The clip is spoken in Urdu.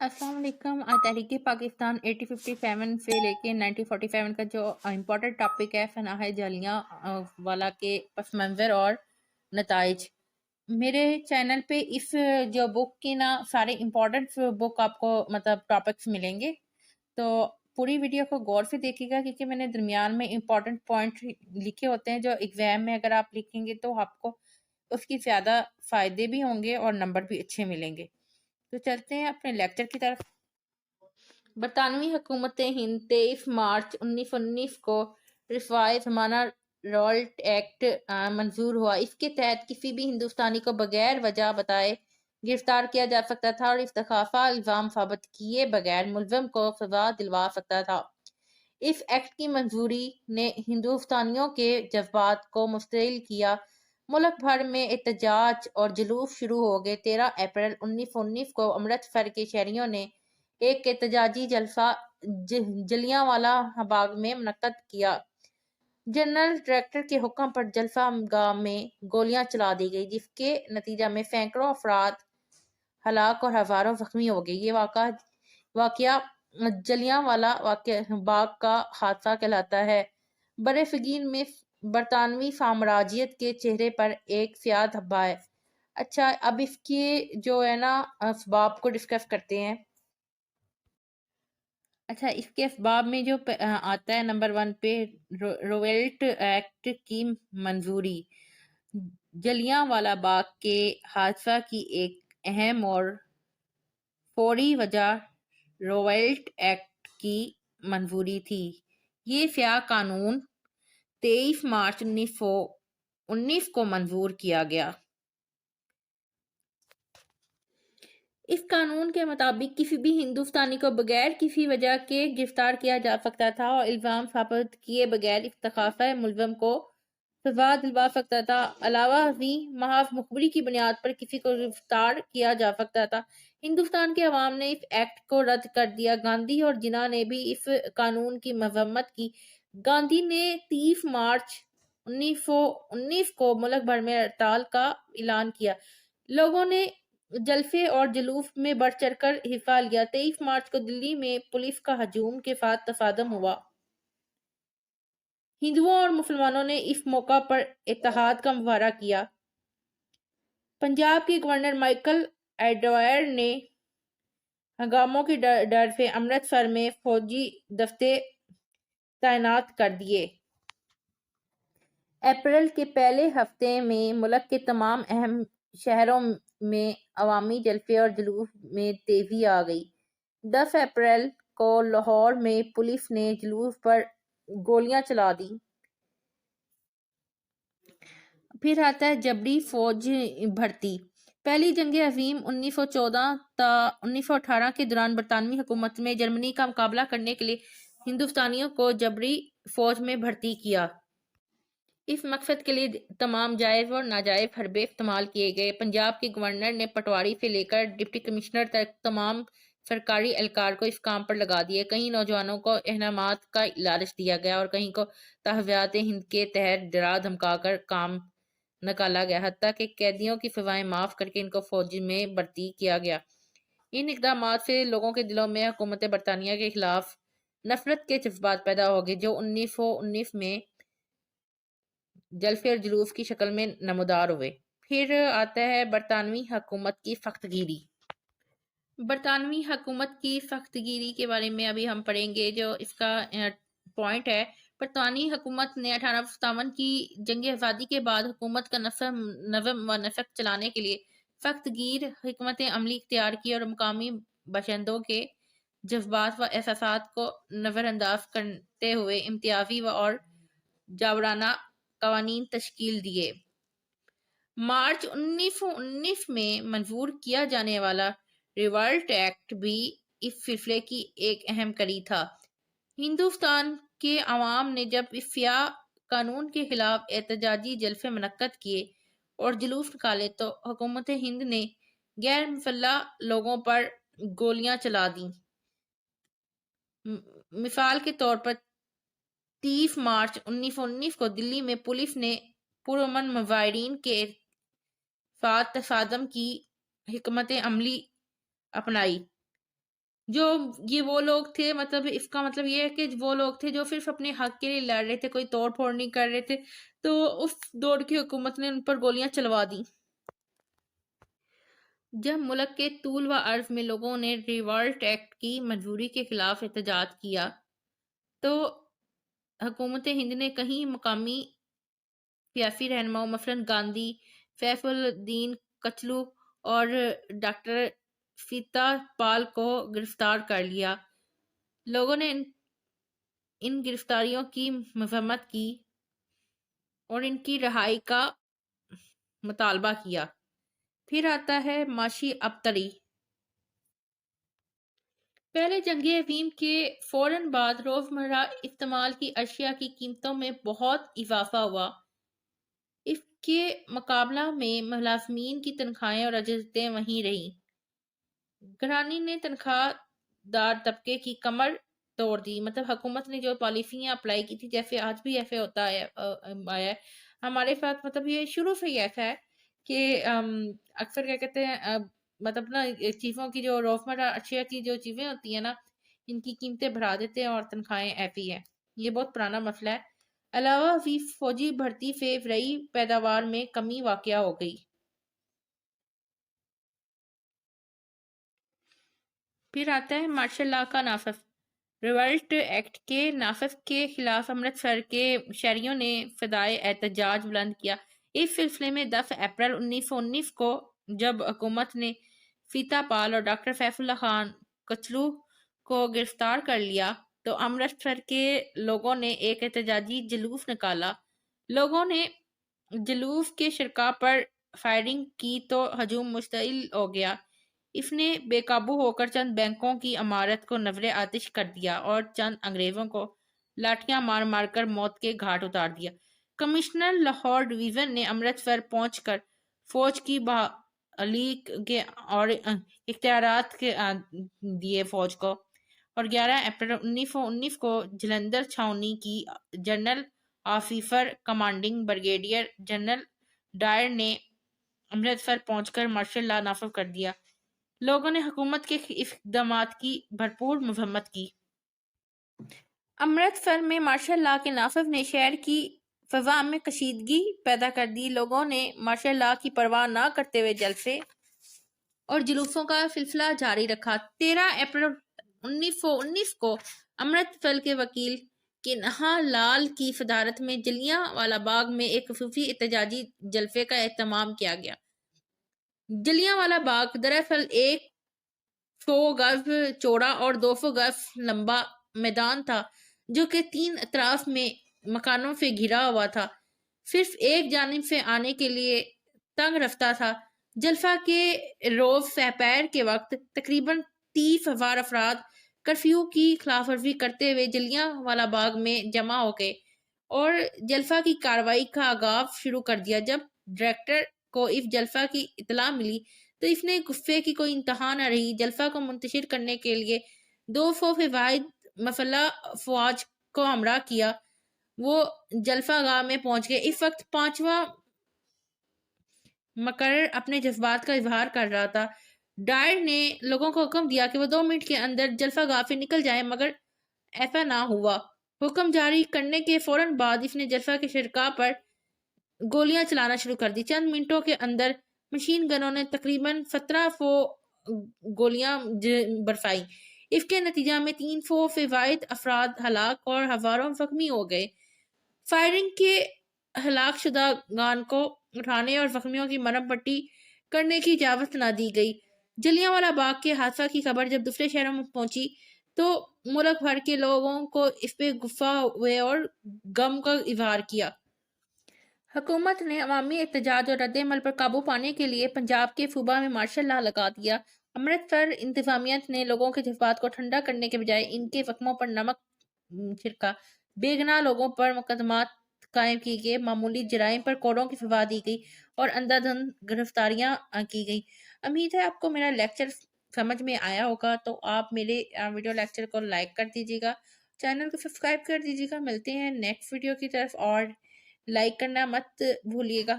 السلام علیکم۔ آج تحریک پاکستان 8057 سے لے کے 9047 کا جو امپورٹنٹ ٹاپک ہے فناء جالیاں والا کے پس منظر اور نتائج۔ میرے چینل پہ اس جو بک کی نا سارے امپورٹنٹ بک آپ کو ٹاپکس ملیں گے، تو پوری ویڈیو کو غور سے دیکھیے گا، کیونکہ میں نے درمیان میں امپورٹنٹ پوائنٹ لکھے ہوتے ہیں جو ایگزام میں اگر آپ لکھیں گے تو آپ کو اس کی زیادہ فائدے بھی ہوں گے اور نمبر بھی اچھے ملیں گے۔ تو چلتے ہیں اپنے لیکچر کی طرف۔ برطانوی حکومت ہند 23 مارچ 1919 کو رفاع زمانہ رولٹ ایکٹ منظور ہوا۔ اس کے تحت کسی بھی ہندوستانی کو بغیر وجہ بتائے گرفتار کیا جا سکتا تھا اور استخفا الزام ثابت کیے بغیر ملزم کو سزا دلوا سکتا تھا۔ اس ایکٹ کی منظوری نے ہندوستانیوں کے جذبات کو مشتعل کیا۔ ملک بھر میں احتجاج اور جلوس شروع ہو گئے۔ 13 اپریل 1919 کو امرتسر کے شہریوں نے ایک احتجاجی جلسہ جلیانوالہ باغ میں منعقد کیا۔ جنرل ڈائریکٹر کے حکم پر جلسہ گاہ میں گولیاں چلا دی گئی، جس کے نتیجہ میں سینکڑوں افراد ہلاک اور ہزاروں زخمی ہو گئے۔ یہ واقعہ جلیانوالہ باغ کا حادثہ کہلاتا ہے۔ برصغیر میں برطانوی سامراجیت کے چہرے پر ایک سیاہ دھبہ ہے۔ اچھا، اب اس کے جو ہے نا اسباب کو ڈسکس کرتے ہیں۔ اچھا، اس کے اسباب میں جو آتا ہے نمبر 1 پہ رویلٹ ایکٹ کی منظوری۔ جلیانوالہ باغ کے حادثہ کی ایک اہم اور فوری وجہ رویلٹ ایکٹ کی منظوری تھی۔ یہ سیاہ قانون 23 مارچ 1919 کو منظور کیا گیا۔ اس قانون کے مطابق کسی بھی ہندوستانی کو بغیر کسی وجہ کے گرفتار کیا جا سکتا تھا اور الزام ثابت کیے بغیر استخفا ملزم کو سزا دلوا سکتا تھا۔ علاوہ ازیں محض مخبری کی بنیاد پر کسی کو گرفتار کیا جا سکتا تھا۔ ہندوستان کے عوام نے اس ایکٹ کو رد کر دیا۔ گاندھی اور جناح نے بھی اس قانون کی مذمت کی۔ گاندھی نے 30 مارچ 1919 کو ملک بھر میں ہڑتال کا اعلان کیا۔ لوگوں نے جلسے اور جلوس میں بڑھ چڑھ کر حصہ لیا۔ 23 مارچ کو دلی میں پولیس کا ہجوم کے ساتھ تصادم ہوا۔ ہندوؤں اور مسلمانوں نے اس موقع پر اتحاد کا مظاہرہ کیا۔ پنجاب کے گورنر مائیکل ایڈوائر نے ہنگاموں کے ڈر سے امرتسر میں فوجی دستے تعینات کر دیے۔ اپریل کے پہلے ہفتے میں ملک کے تمام اہم شہروں میں عوامی جلسے اور جلوس میں تیزی آ گئی۔ 10 اپریل کو لاہور میں پولیس نے جلوس پر گولیاں چلا دیں۔ پھر آتا ہے جبری فوج بھرتی۔ پہلی جنگ عظیم 1914 تا 1918 کے دوران برطانوی حکومت میں جرمنی کا مقابلہ کرنے کے لیے ہندوستانیوں کو جبری فوج میں بھرتی کیا۔ اس مقصد کے لیے تمام جائز اور ناجائز حربے استعمال کیے گئے۔ پنجاب کے گورنر نے پٹواری سے لے کر ڈپٹی کمشنر تک تمام سرکاری اہلکار کو اس کام پر لگا دیے۔ کئی نوجوانوں کو انعامات کا لالچ دیا گیا اور کہیں کو تحفظات ہند کے تحت ڈرا دھمکا کر کام نکالا گیا، حتیٰ کہ قیدیوں کی سزائیں معاف کر کے ان کو فوج میں بھرتی کیا گیا۔ ان اقدامات سے لوگوں کے دلوں میں حکومت برطانیہ کے خلاف نفرت کے جذبات پیدا ہو گئے، جو 1919 میں جلسے اور جلوس کی شکل میں نمودار ہوئے۔ پھر آتا ہے برطانوی حکومت کی سخت گیری۔ برطانوی حکومت کی سخت گیری کے بارے میں ابھی ہم پڑھیں گے۔ جو اس کا پوائنٹ ہے، برطانوی حکومت نے 1857 کی جنگ آزادی کے بعد حکومت کا نظم و نسق چلانے کے لیے سخت گیر حکمت عملی اختیار کی اور مقامی باشندوں کے جذبات و احساسات کو نظر انداز کرتے ہوئے امتیازی اور جابرانہ قوانین تشکیل دیے۔ مارچ 1919 میں منظور کیا جانے والا ریولٹ ایکٹ بھی اس سلسلے کی ایک اہم کڑی تھا۔ ہندوستان کے عوام نے جب اس سیاہ قانون کے خلاف احتجاجی جلسے منعقد کیے اور جلوس نکالے تو حکومت ہند نے غیر مسلح لوگوں پر گولیاں چلا دیں۔ مثال کے طور پر 30 مارچ 1919 کو دلی میں پولیس نے پرامن مظاہرین کے ساتھ تصادم کی حکمت عملی اپنائی۔ جو یہ وہ لوگ تھے، مطلب اس کا مطلب یہ ہے کہ وہ لوگ تھے جو صرف اپنے حق کے لیے لڑ رہے تھے، کوئی توڑ پھوڑ نہیں کر رہے تھے، تو اس دور کی حکومت نے ان پر گولیاں چلوا دی۔ جب ملک کے طول و عرض میں لوگوں نے ریولٹ ایکٹ کی منظوری کے خلاف احتجاج کیا تو حکومت ہند نے کئی مقامی سیاسی رہنماؤں مثلاً گاندھی، سیف الدین کچلو اور ڈاکٹر سیتا پال کو گرفتار کر لیا۔ لوگوں نے ان گرفتاریوں کی مذمت کی اور ان کی رہائی کا مطالبہ کیا۔ پھر آتا ہے معاشی ابتری۔ پہلے جنگ عظیم کے فوراً بعد روزمرہ استعمال کی اشیاء کی قیمتوں میں بہت اضافہ ہوا۔ اس کے مقابلہ میں ملازمین کی تنخواہیں اور اجرتیں وہیں رہیں۔ گھرانی نے تنخواہ دار طبقے کی کمر توڑ دی، مطلب حکومت نے جو پالیسیاں اپلائی کی تھی، جیسے آج بھی ایسے ہوتا ہے آیا ہے ہمارے ساتھ، مطلب یہ شروع سے ہی ایسا ہے کہ اکثر کیا کہتے ہیں مطلب نا چیزوں کی جو روزمرہ اشیاء کی جو چیزیں ہوتی ہیں نا، ان کی قیمتیں بڑھا دیتے ہیں اور تنخواہیں ایسی ہیں۔ یہ بہت پرانا مسئلہ ہے۔ علاوہ ازیں فوجی بھرتی سے زرعی پیداوار میں کمی واقع ہو گئی۔ پھر آتا ہے مارشل لا کا نافذ۔ ریولٹ ایکٹ کے نافذ کے خلاف امرتسر کے شہریوں نے فدائے احتجاج بلند کیا۔ اس سلسلے میں 10 اپریل 1919 کو جب حکومت نے سیتا پال اور ڈاکٹر سیف اللہ خان کچلو کو گرفتار کر لیا تو امرتسر کے لوگوں نے ایک احتجاجی جلوس نکالا۔ لوگوں نے جلوس کے شرکاء پر فائرنگ کی تو ہجوم مشتعل ہو گیا۔ اس نے بے قابو ہو کر چند بینکوں کی عمارت کو نذر آتش کر دیا اور چند انگریزوں کو لاٹھیاں مار مار کر موت کے گھاٹ اتار دیا۔ کمشنر لاہور ڈویژن نے امرتسر پہنچ کر فوج کی بحالی کے اور اختیارات دیے فوج کو، اور 11 اپریل 1919 کو جلندھر چھاؤنی کی general officer commanding brigadier general Dyer نے امرتسر پہنچ کر مارشل لا نافذ کر دیا۔ لوگوں نے حکومت کے اقدامات کی بھرپور مذمت کی۔ امرتسر میں مارشل لا کے نافذ نے شہر کی فضا میں کشیدگی پیدا کر دی۔ لوگوں نے مارشل لا کی پرواہ نہ کرتے ہوئے جلسے اور جلوسوں کا سلسلہ جاری رکھا۔ 13 اپریل 1919 کو امرتسر کے وکیل کنہا لال کی صدارت میں جلیاں والا باغ میں ایک خصوصی احتجاجی جلسے کا اہتمام کیا گیا۔ جلیاں والا باغ دراصل 100 گز چوڑا اور 200 گز لمبا میدان تھا جو کہ 3 اطراف میں مکانوں سے گھرا ہوا تھا، صرف ایک جانب سے آنے کے لیے تنگ رفتہ تھا۔ جلسہ کے روز سپہر کے وقت تقریباً 30,000 افراد کرفیو کی خلاف ورزی کرتے ہوئے جلیاں والا باغ میں جمع ہو گئے اور جلسہ کی کارروائی کا آغاز شروع کر دیا۔ جب ڈائریکٹر کو اس جلسہ کی اطلاع ملی تو اس نے غصے کی کوئی انتہا نہ رہی۔ جلسہ کو منتشر کرنے کے لیے 200 سے زائد مسلح افواج کو ہمراہ کیا وہ جلسہ گاہ میں پہنچ گئے۔ اس وقت 5واں مقرر اپنے جذبات کا اظہار کر رہا تھا۔ ڈائر نے لوگوں کو حکم دیا کہ وہ 2 منٹ کے اندر جلسہ گاہ سے نکل جائیں، مگر ایسا نہ ہوا۔ حکم جاری کرنے کے فوراً بعد اس نے جلسہ کے شرکاء پر گولیاں چلانا شروع کر دی۔ چند منٹوں کے اندر مشین گنوں نے تقریباً 1700 گولیاں برسائیں۔ اس کے نتیجہ میں 300 سے زائد افراد ہلاک اور ہزاروں زخمی ہو گئے۔ فائرنگ کے ہلاک شدگان کو اٹھانے اور زخمیوں کی مرہم پٹی کرنے کی اجازت نہ دی گئی۔ جلیانوالہ باغ کے حادثہ کی خبر جب دوسرے شہروں میں پہنچی تو ملک بھر کے لوگوں کو اس پہ غصہ ہوئے اور غم کا اظہار کیا۔ حکومت نے عوامی احتجاج اور رد عمل پر قابو پانے کے لیے پنجاب کے صوبہ میں مارشل لا لگا دیا۔ امرتسر انتظامیہ نے لوگوں کے جذبات کو ٹھنڈا کرنے کے بجائے ان کے زخموں پر نمک چھڑکا۔ بے گناہ لوگوں پر مقدمات قائم کی گئے، معمولی جرائم پر کوڑوں کی سزا دی گئی اور اندھا دھند گرفتاریاں کی گئی۔ امید ہے آپ کو میرا لیکچر سمجھ میں آیا ہوگا، تو آپ میرے ویڈیو لیکچر کو لائک کر دیجیے گا، چینل کو سبسکرائب کر دیجیے گا۔ ملتے ہیں نیکسٹ ویڈیو کی طرف، اور لائک کرنا مت بھولیے گا۔